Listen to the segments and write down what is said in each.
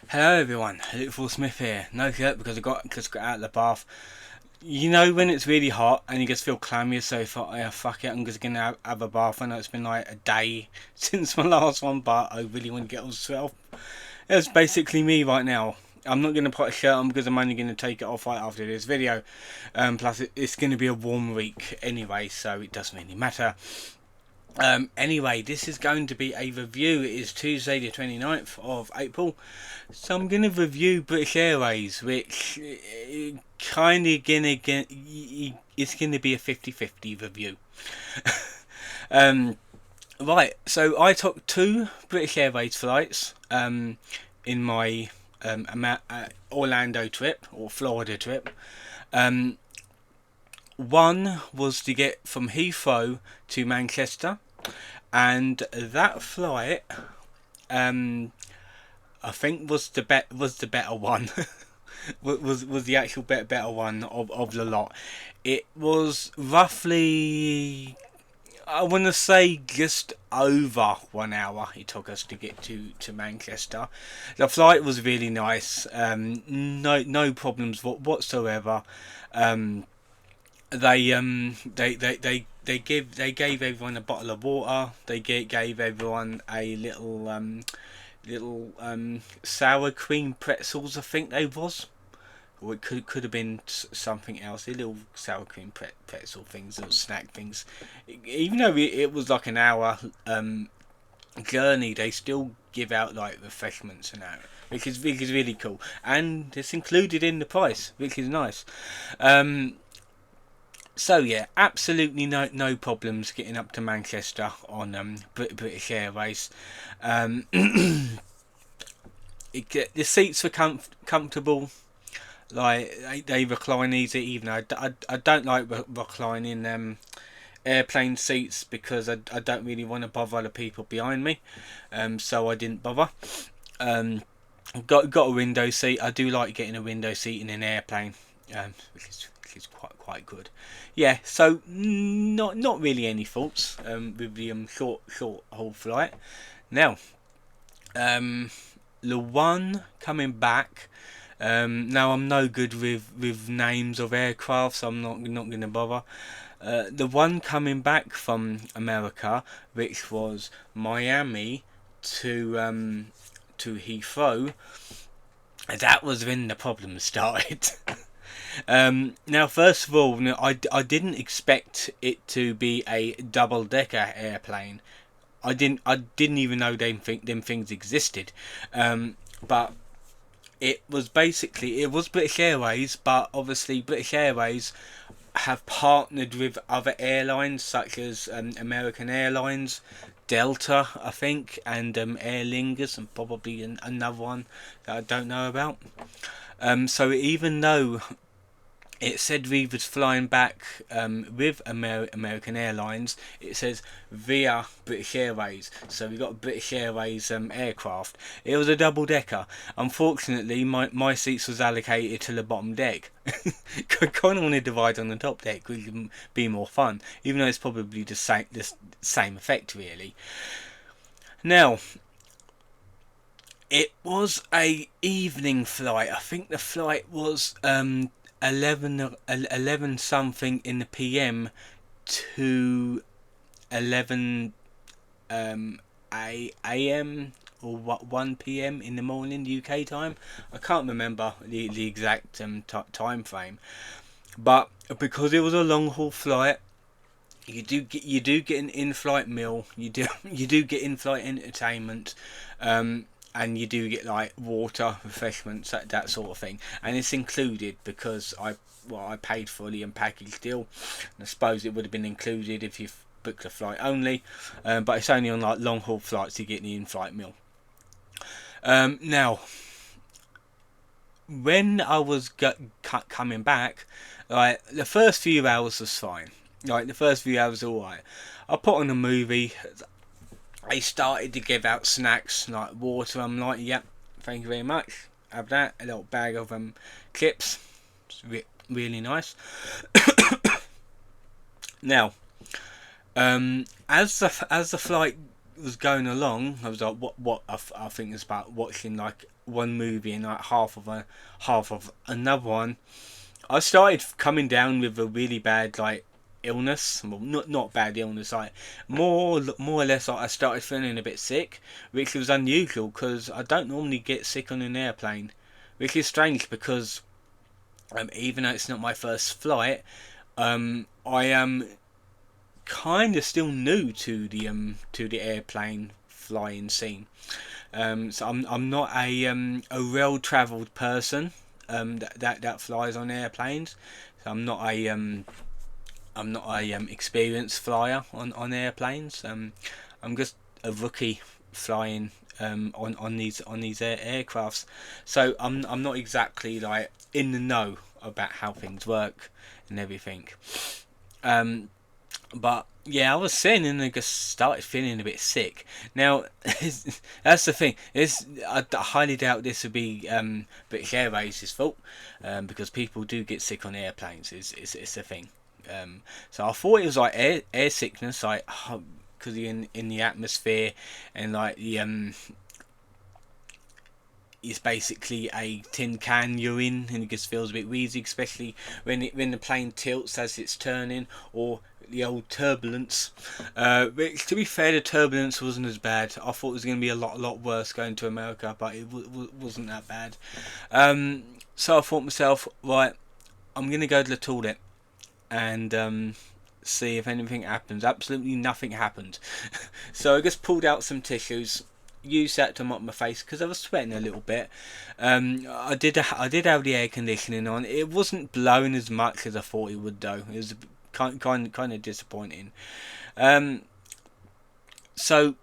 Hello everyone, Luke Smith here. No shirt because I just got out of the bath. You know when it's really hot and you just feel clammy, so I thought, yeah, fuck it, I'm just gonna have a bath. I know it's been like a day since my last one, but I really want to get off myself. That's basically me right now. I'm not gonna put a shirt on because I'm only gonna take it off right after this video. Plus, it's gonna be a warm week anyway, so it doesn't really matter. Anyway, this is going to be a review. It is Tuesday the 29th of April. So I'm going to review British Airways, which kind of it's going to be a 50-50 review. Right, so I took two British Airways flights in my Orlando trip, or Florida trip. One was to get from Heathrow to Manchester, and that flight, I think was the better one. was the actual better one of the lot. It was roughly, I want to say, just over 1 hour it took us to get to Manchester. The flight was really nice. No problems whatsoever. They gave everyone a bottle of water. They gave everyone a little sour cream pretzels, I think they was, or it could have been something else. The little sour cream pretzel things, little snack things. Even though it was like an hour journey, they still give out like refreshments and that, which is really cool, and it's included in the price, which is nice. So yeah, absolutely no problems getting up to Manchester on British Airways. The seats were comfortable. Like they recline easy. Even I don't like reclining airplane seats because I don't really want to bother other people behind me. So I didn't bother. Got a window seat. I do like getting a window seat in an airplane, which is quite good. Yeah, so not really any faults with the short haul flight. Now, the one coming back. Now I'm no good with names of aircraft, so I'm not going to bother. The one coming back from America, which was Miami to Heathrow, that was when the problems started. Now, first of all, I didn't expect it to be a double-decker airplane. I didn't even know them things existed. But it was British Airways, but obviously British Airways have partnered with other airlines such as American Airlines, Delta, I think, and Aer Lingus, and probably another one that I don't know about. So even though it said we was flying back with American Airlines, it says via British Airways. So we got a British Airways aircraft. It was a double decker. Unfortunately, my seats was allocated to the bottom deck. I kind of want to divide on the top deck, which would be more fun, even though it's probably the same effect really. Now, it was a evening flight. I think the flight was 11 something in the PM to 11 AM or 1 PM in the morning UK time. I can't remember the exact time frame, but because it was a long haul flight, you do get an in-flight meal. You do get in-flight entertainment. And you do get like water, refreshments, that sort of thing, and it's included because I paid for the package deal. And I suppose it would have been included if you booked a flight only, but it's only on like long haul flights you get the in-flight meal. Now, when I was coming back, like the first few hours was fine. Like the first few hours alright. I put on a movie. They started to give out snacks like water. I'm like, yep, thank you very much. Have that. A little bag of chips. It's really nice. Now, as the flight was going along, I was like, what? I think it's about watching like one movie and like half of another one. I started coming down with a really bad like illness. Well, not bad illness, like more or less like I started feeling a bit sick, which was unusual because I don't normally get sick on an airplane, which is strange because even though it's not my first flight, I am kind of still new to the airplane flying scene. So I'm not a well travelled person that flies on airplanes. So I'm not a experienced flyer on airplanes. I'm just a rookie flying on these aircrafts. So I'm not exactly like in the know about how things work and everything. Um, but yeah, I was saying, and I just started feeling a bit sick. Now, that's the thing. I highly doubt this would be British Airways' fault, because people do get sick on airplanes. It's a thing. So I thought it was like air sickness, like because you're in the atmosphere, and like it's basically a tin can you're in, and it just feels a bit wheezy, especially when the plane tilts as it's turning, or the old turbulence. Which, to be fair, the turbulence wasn't as bad. I thought it was going to be a lot worse going to America, but it wasn't that bad. So I thought to myself, right, I'm going to go to the toilet and see if anything happens. Absolutely nothing happened. So I just pulled out some tissues, used that to mop my face because I was sweating a little bit. I did have the air conditioning on. It wasn't blowing as much as I thought it would, though. It was kind of disappointing. So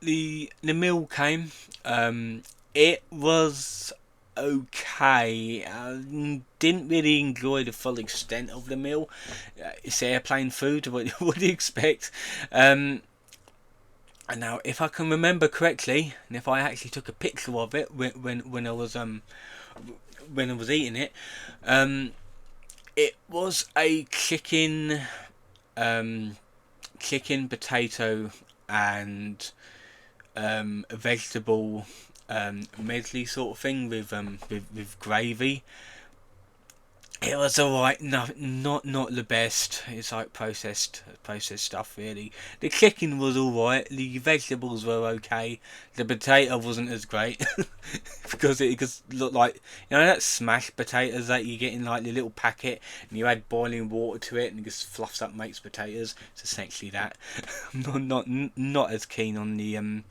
the meal came. It was okay. I didn't really enjoy the full extent of the meal. It's airplane food. What do you expect? And now, if I can remember correctly, and if I actually took a picture of it when I was eating it, it was a chicken, potato, and a vegetable medley sort of thing with gravy. It was alright, no, not the best. It's like processed stuff, really. The chicken was alright. The vegetables were okay. The potato wasn't as great because it just looked like, you know, that smashed potatoes that you get in like the little packet, and you add boiling water to it, and it just fluffs up makes potatoes. It's essentially that. I'm not as keen on the on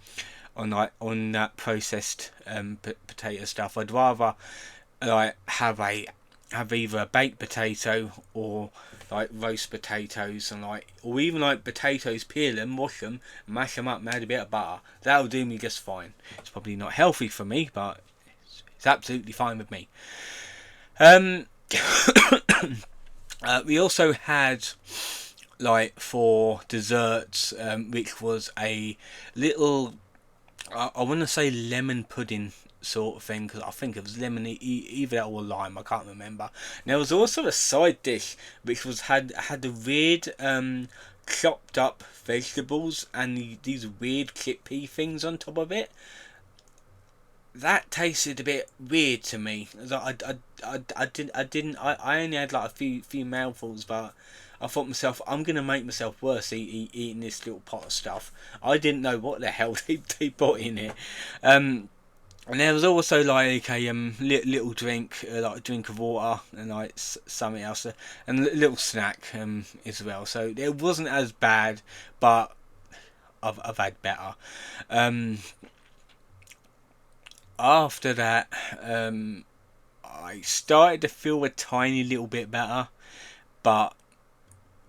that processed potato stuff. I'd rather like have either a baked potato or like roast potatoes, and like, or even like potatoes, peel them, wash them, mash them up, and add a bit of butter. That'll do me just fine. It's probably not healthy for me, but it's absolutely fine with me. We also had, like, for desserts, which was a little, I want to say lemon pudding sort of thing, because I think it was lemon, either that or lime, I can't remember. And there was also a side dish which was had the weird chopped up vegetables and these weird chickpea things on top of it. That tasted a bit weird to me. I only had like a few mouthfuls, but I thought to myself, I'm gonna make myself worse eating this little pot of stuff. I didn't know what the hell they put in it. And there was also like a little drink, like a drink of water, and like something else, and a little snack as well. So it wasn't as bad, but I've had better. After that, I started to feel a tiny little bit better, but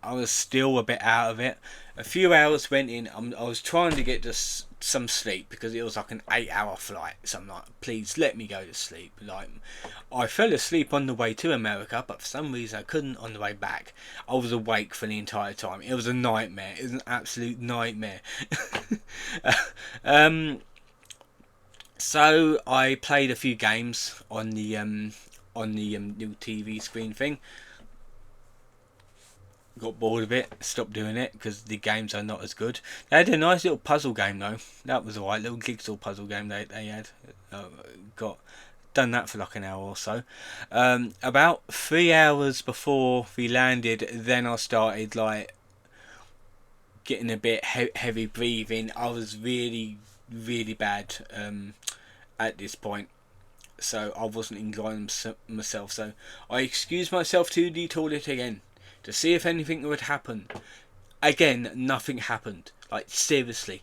I was still a bit out of it. A few hours went in. I was trying to get just some sleep because it was like an 8-hour flight. So I'm like, please let me go to sleep. Like, I fell asleep on the way to America, but for some reason I couldn't on the way back. I was awake for the entire time. It was a nightmare. It was an absolute nightmare. So I played a few games on the new TV screen thing. got bored of it, stopped doing it because the games are not as good. They had a nice little puzzle game though. That was alright, little jigsaw puzzle game they had. Got done that for like an hour or so. About 3 hours before we landed, then I started like getting a bit heavy breathing. I was really bad at this point, so I wasn't enjoying myself. So I excused myself to the toilet again to see if anything would happen. Again, nothing happened. Like seriously,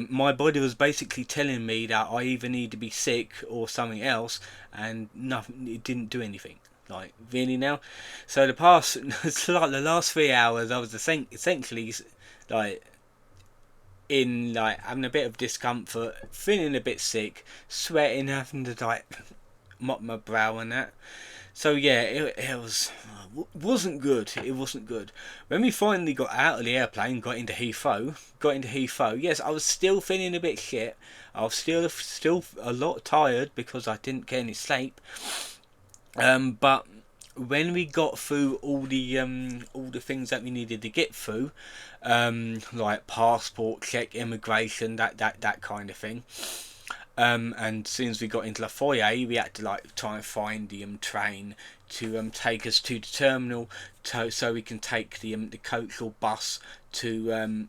my body was basically telling me that I either need to be sick or something else, and nothing. It didn't do anything. Like really now. So the past, it's like the last 3 hours, I was essentially like in like having a bit of discomfort, feeling a bit sick, sweating, having to like mop my brow and that. So yeah, it wasn't good. It wasn't good. When we finally got out of the airplane, got into Heathrow. Yes, I was still feeling a bit shit. I was still a lot tired because I didn't get any sleep. But when we got through all the things that we needed to get through, like passport check, immigration, that kind of thing. And as soon as we got into the foyer, we had to like try and find the train to take us to the terminal, so we can take the coach or bus to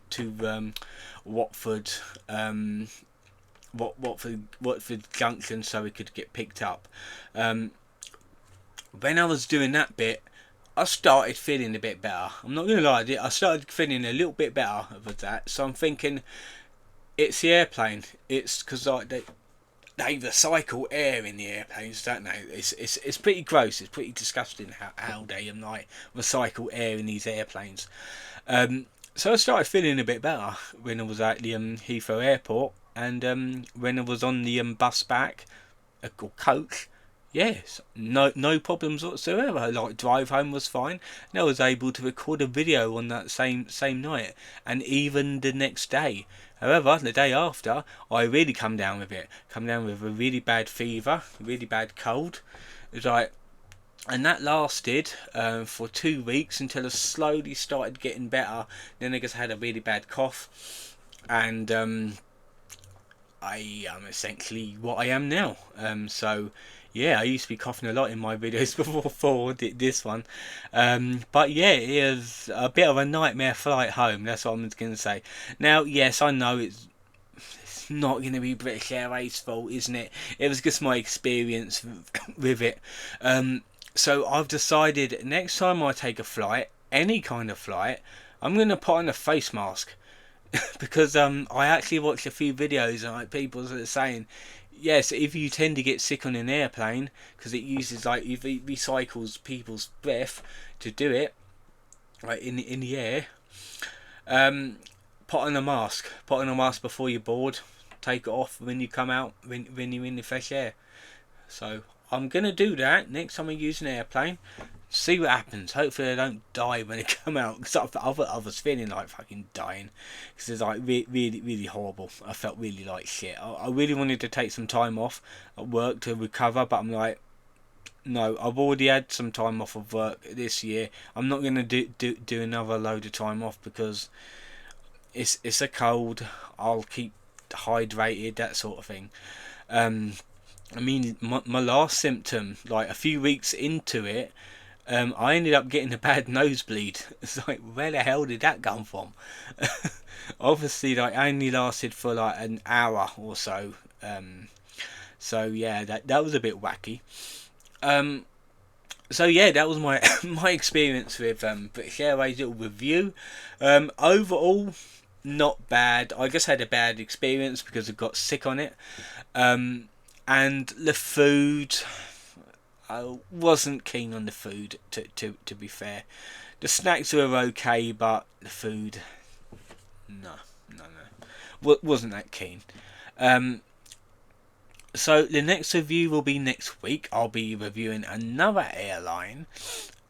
Watford, Watford Junction, so we could get picked up. When I was doing that bit, I started feeling a bit better. I'm not gonna lie, I started feeling a little bit better with that. So I'm thinking, it's the airplane. It's because like they recycle air in the airplanes, don't they? It's pretty gross. It's pretty disgusting how they like recycle air in these airplanes. So I started feeling a bit better when I was at the Heathrow Airport, and when I was on the bus back, or coach. Yes, no problems whatsoever. Like drive home was fine, and I was able to record a video on that same night, and even the next day. However, the day after, I really come down with it. Come down with a really bad fever, really bad cold. It was like, and that lasted for 2 weeks until I slowly started getting better. Then I just had a really bad cough, and I am essentially what I am now. So yeah, I used to be coughing a lot in my videos before this one. But yeah, it is a bit of a nightmare flight home. That's what I'm going to say. Now, yes, I know it's not going to be British Airways' fault, isn't it? It was just my experience with it. So I've decided next time I take a flight, any kind of flight, I'm going to put on a face mask. Because I actually watched a few videos and like people are saying, yes, if you tend to get sick on an airplane because it uses like it recycles people's breath to do it, like in the air. Put on a mask. Put on a mask before you board. Take it off when you come out when you're in the fresh air. So I'm gonna do that next time I use an airplane. See what happens. Hopefully I don't die when I come out, because I was feeling like fucking dying, because it's like really horrible. I felt really like shit. I really wanted to take some time off at work to recover, but I'm like, no, I've already had some time off of work this year. I'm not going to do another load of time off because it's a cold. I'll keep hydrated, that sort of thing. I mean, my last symptom, like a few weeks into it, I ended up getting a bad nosebleed. It's like, where the hell did that come from? Obviously, like, only lasted for like an hour or so. So yeah, that was a bit wacky. So yeah, that was my my experience with British Airways little review. Overall, not bad. I just had a bad experience because I got sick on it. And the food, I wasn't keen on the food, to be fair. The snacks were okay, but the food, no. Wasn't that keen. So the next review will be next week. I'll be reviewing another airline.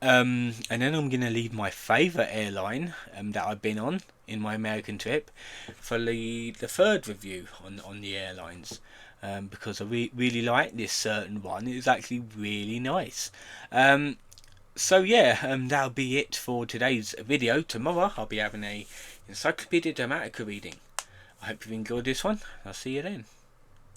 And then I'm going to leave my favourite airline that I've been on in my American trip for the third review on the airlines. Because I really like this certain one. It's actually really nice. So yeah, that'll be it for today's video. Tomorrow I'll be having a Encyclopedia Dramatica reading. I hope you've enjoyed this one. I'll see you then.